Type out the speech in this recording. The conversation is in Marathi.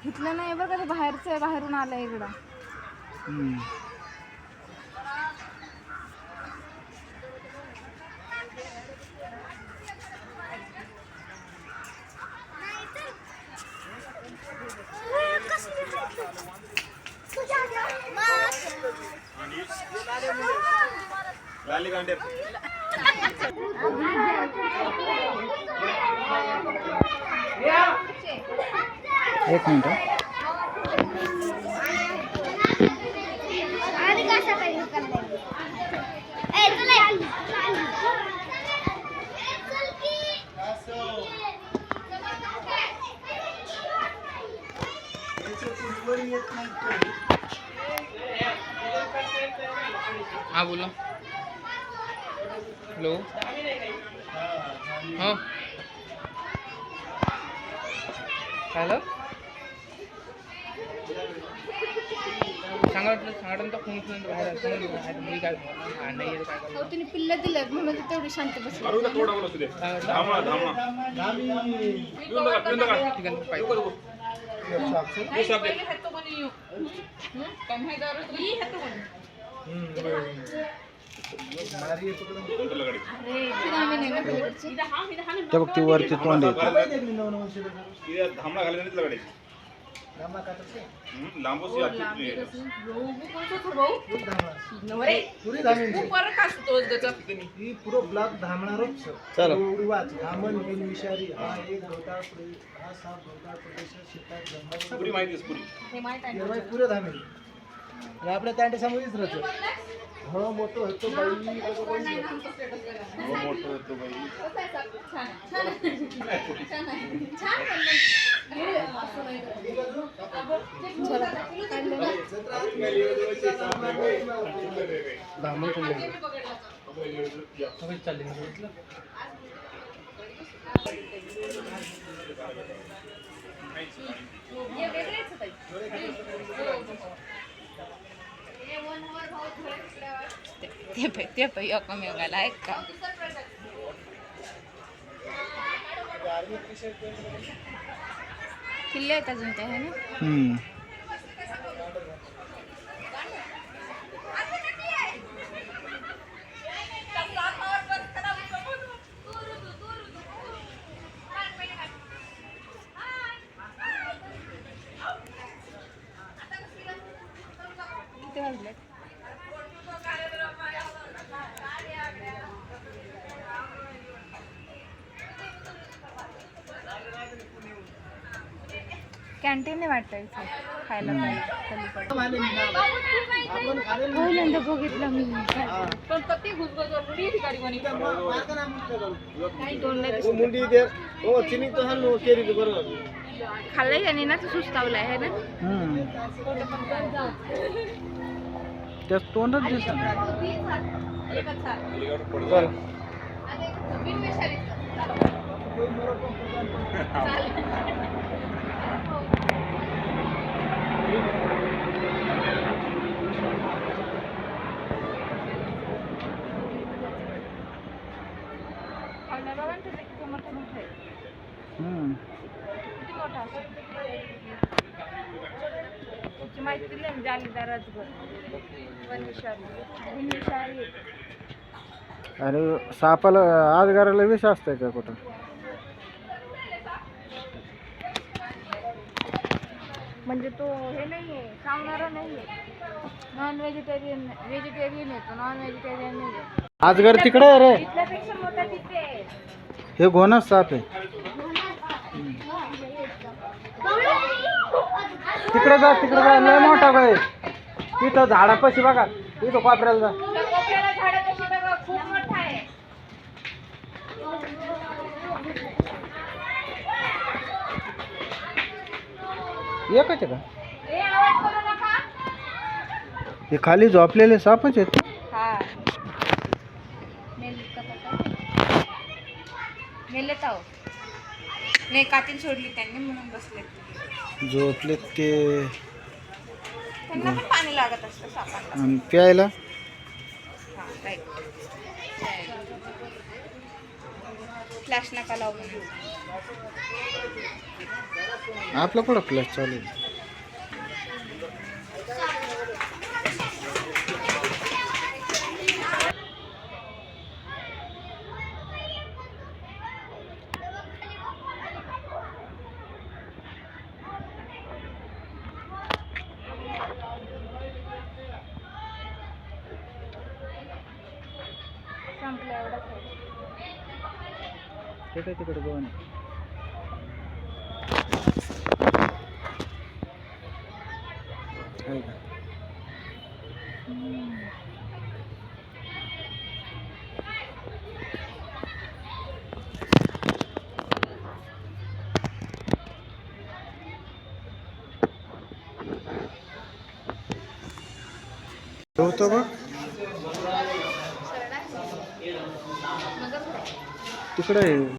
इथलं नाही बघा, ते बाहेरचं आहे, बाहेरून आलंय इकडं. एक मिनिट. हाँ बोलो. हेलो. हाँ हॅलो. सांगा फोन उचलून बाहेर मी काय नाही येत काय हो, तिने पिल्लं दिलं म्हणून ती तेवढी शांत बसली. ते बघ ती वरती तोंड येते. पुरो ब्लॉक धामणारच चला. वाच धामण बिनविषारी हा एक घोटाळ हा साप घोटाळ प्रदेश शेतात जंगलात पुरी माहिती पुरी पुरे धामेल आणि आपल्या त्या समोरच राहतो. हो मोठो होतो बाई, हो मोठो होतो बाई. ते कमी व्हायला आहे का? किल्ले आहेत अजून ते, आहे ना? किती वाजले? कॅन्टीन वाटतं इथे खायला पहिल्यांदा बघितलं मी. खाल्लंय त्याने ना, तो सुस्तावलाय आहे ना. त्याच तोंडच दिसत. माहिती दिली जालीदाराच घर वनविषारी. अरे सापाला आजगाराला विष असतंय का कुठं? म्हणजे तो हे नाहीये, सांगणारा नाहीये. नॉन व्हेजिटेरियन येतो, नॉन व्हेजिटेरियन नाही. आजगर तिकडे आहे रे. इथल्यापेक्षा मोठा तिथे. हे घोणच साप आहे. तिकडे जा लय मोठा काय तिथं झाडापाशी बघा, तिथं कोपऱ्याला जा. झाडापाशी बघा, खूप मोठा आहे. एकच आहे का? हे खाली झोपलेले सापच आहेत. नाही, कातील सोडली त्यांनी म्हणून बसले. झोपलेत ते. त्यांना पण पाणी लागत असतं सापांना. आणि प्यायला फ्लॅश नका लावू. आपलं कुठं फ्लॅश चालू आहे? संपलं एवढंच आहे. तिकडे तिकडे दोन आहे. आहे का? होतं बघ तिकडे आहे.